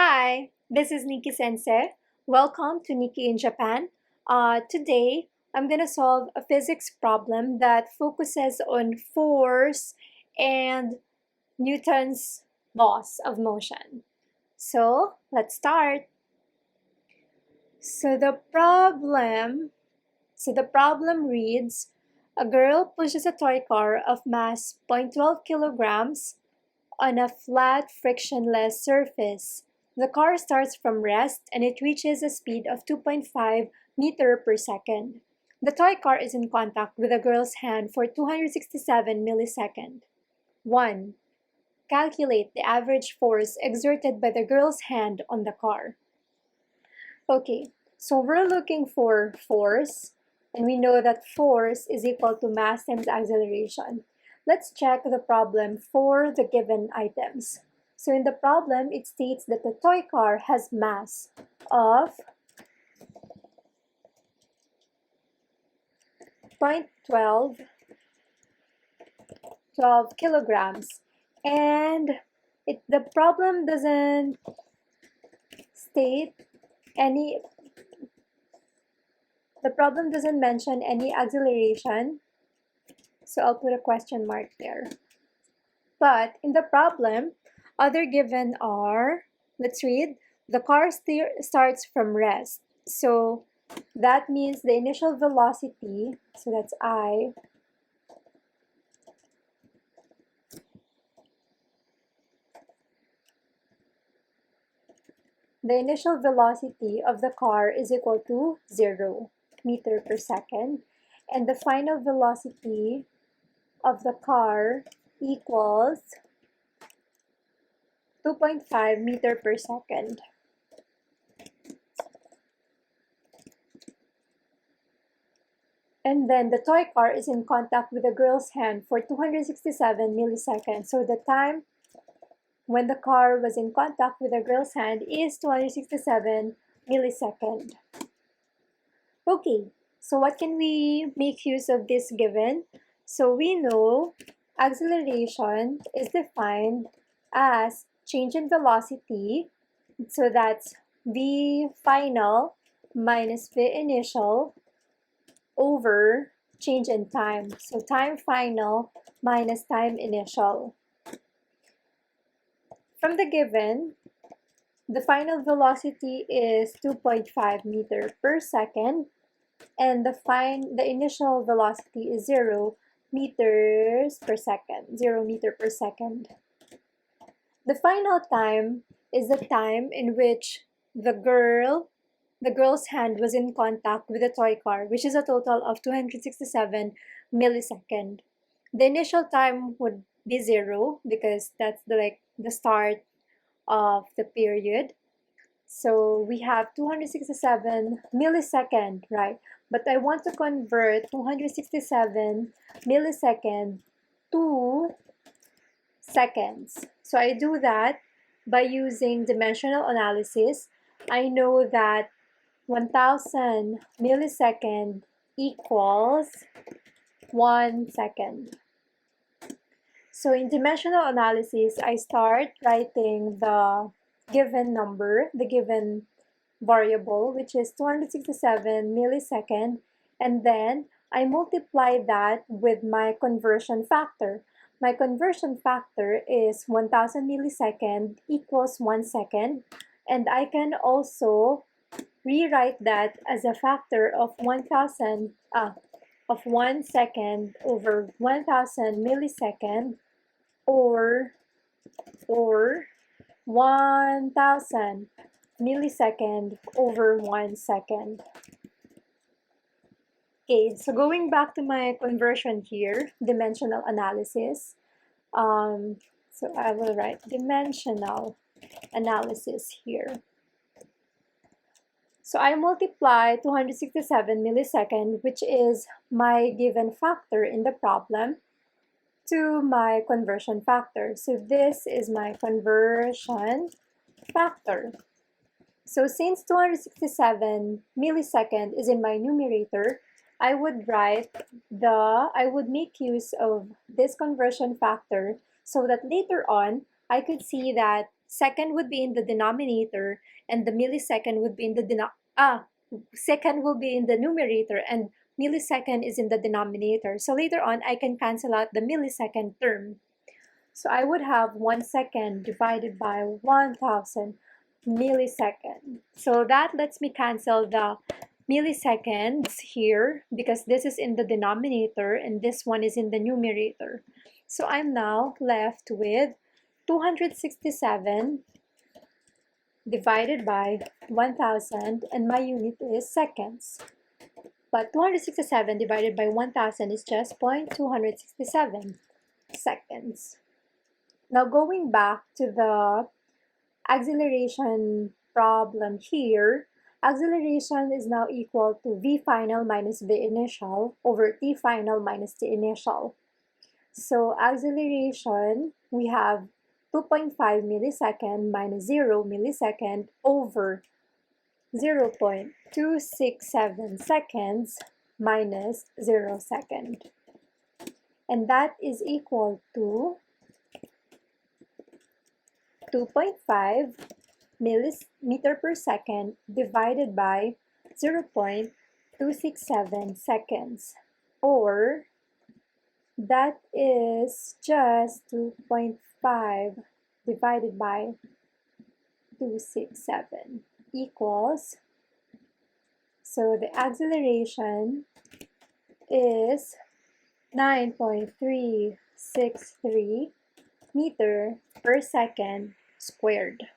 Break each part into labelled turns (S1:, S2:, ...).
S1: Hi, this is Niki Sensei. Welcome to Niki in Japan. Today, I'm going to solve a physics problem that focuses on force and Newton's laws of motion. So, let's start. So the problem reads, a girl pushes a toy car of mass 0.12 kilograms on a flat frictionless surface. The car starts from rest and it reaches a speed of 2.5 meters per second. The toy car is in contact with the girl's hand for 267 milliseconds. 1. Calculate the average force exerted by the girl's hand on the car. Okay, so we're looking for force, and we know that force is equal to mass times acceleration. Let's check the problem for the given items. So in the problem, it states that the toy car has mass of 0.12 kilograms, and the problem doesn't mention any acceleration, so I'll put a question mark there. But in the problem, other given are, let's read, the car starts from rest. So that means the initial velocity, so that's I, the initial velocity of the car is equal to 0 meter per second, and the final velocity of the car equals 2.5 meters per second. And then the toy car is in contact with the girl's hand for 267 milliseconds. So the time when the car was in contact with the girl's hand is 267 milliseconds. Okay, so what can we make use of this given? So we know acceleration is defined as change in velocity, so that's v final minus v initial over change in time. So time final minus time initial. From the given, the final velocity is 2.5 meters per second, and the initial velocity is 0 meters per second, 0 meter per second. The final time is the time in which the girl's hand was in contact with the toy car, which is a total of 267 milliseconds. The initial time would be 0 because that's the start of the period. So we have 267 milliseconds, right? But I want to convert 267 milliseconds to seconds. So I do that by using dimensional analysis. I know that 1000 milliseconds equals 1 second. So in dimensional analysis, I start writing the given number, the given variable, which is 267 milliseconds, and then I multiply that with my conversion factor. My conversion factor is 1000 milliseconds equals 1 second, and I can also rewrite that as a factor of 1 second over 1000 milliseconds, or 1000 milliseconds over 1 second. Okay, so going back to my conversion here, dimensional analysis. So I will write dimensional analysis here. So I multiply 267 milliseconds, which is my given factor in the problem, to my conversion factor. So this is my conversion factor. So since 267 milliseconds is in my numerator, I would make use of this conversion factor so that later on I could see that second would be in the denominator and the millisecond would be in the second will be in the numerator and millisecond is in the denominator. So later on, I can cancel out the millisecond term. So I would have 1 second divided by 1,000 milliseconds. So that lets me cancel the milliseconds here because this is in the denominator and this one is in the numerator. So I'm now left with 267 divided by 1,000 and my unit is seconds. But 267 divided by 1,000 is just 0.267 seconds. Now going back to the acceleration problem here, acceleration is now equal to V final minus V initial over T final minus T initial. So acceleration, we have 2.5 millisecond minus 0 millisecond over 0.267 seconds minus 0 second. And that is equal to 2.5 millimeter per second divided by 0.267 seconds, or that is just 2.5 divided by 267 equals, so the acceleration is 9.363 meter per second squared.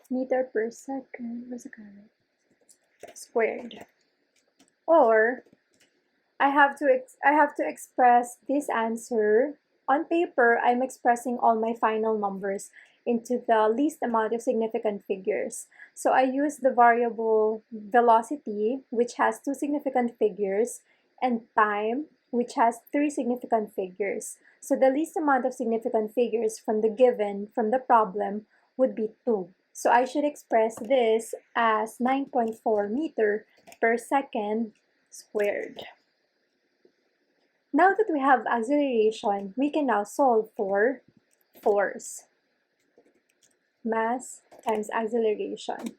S1: Meter per second, where's the correct? Squared. Or I have to express this answer on paper. I'm expressing all my final numbers into the least amount of significant figures. So I use the variable velocity, which has 2 significant figures, and time, which has 3 significant figures. So the least amount of significant figures from the problem would be 2. So I should express this as 9.4 meter per second squared. Now that we have acceleration, we can now solve for force. Mass times acceleration.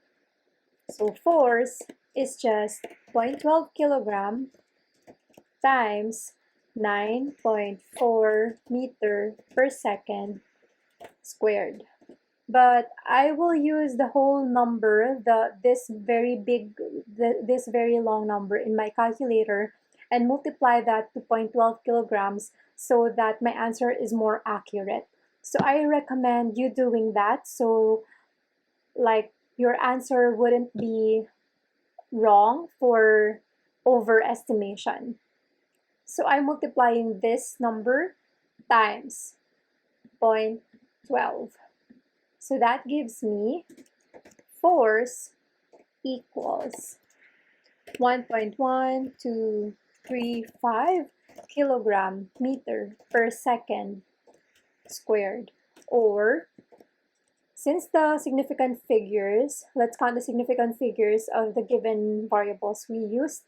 S1: So force is just 0.12 kilogram times 9.4 meter per second squared. But I will use the whole number, this very long number in my calculator and multiply that to 0.12 kilograms so that my answer is more accurate. So I recommend you doing that so like your answer wouldn't be wrong for overestimation. So I'm multiplying this number times 0.12. So that gives me force equals 1.1235 kilogram meter per second squared. Or, since the significant figures, let's count the significant figures of the given variables we used.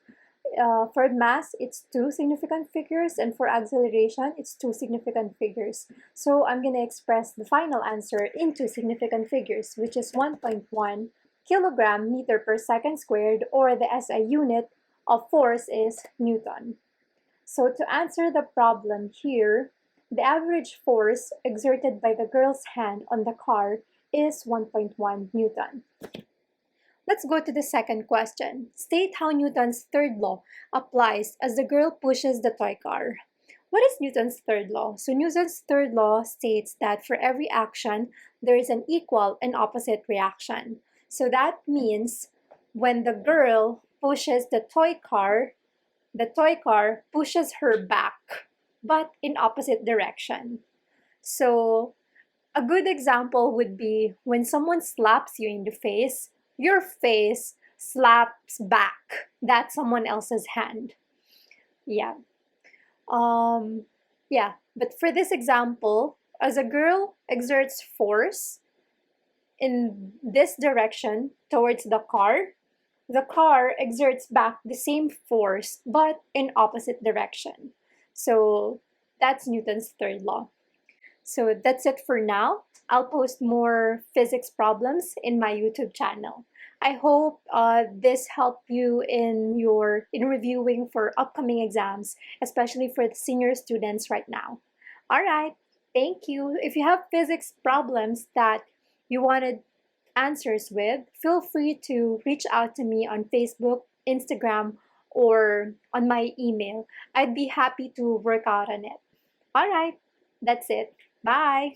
S1: For mass, it's 2 significant figures, and for acceleration, it's 2 significant figures. So I'm going to express the final answer into significant figures, which is 1.1 kilogram meter per second squared, or the SI unit of force is Newton. So to answer the problem here, the average force exerted by the girl's hand on the car is 1.1 Newton. Let's go to the second question. State how Newton's third law applies as the girl pushes the toy car. What is Newton's third law? So Newton's third law states that for every action, there is an equal and opposite reaction. So that means when the girl pushes the toy car pushes her back, but in opposite direction. So a good example would be when someone slaps you in the face, your face slaps back that someone else's hand. Yeah. But for this example, as a girl exerts force in this direction towards the car exerts back the same force but in opposite direction. So That's Newton's third law. So that's it for now. I'll post more physics problems in my YouTube channel. I hope this helped you in reviewing for upcoming exams, especially for the senior students right now. All right, thank you. If you have physics problems that you wanted answers with, feel free to reach out to me on Facebook, Instagram, or on my email. I'd be happy to work out on it. All right, that's it. Bye.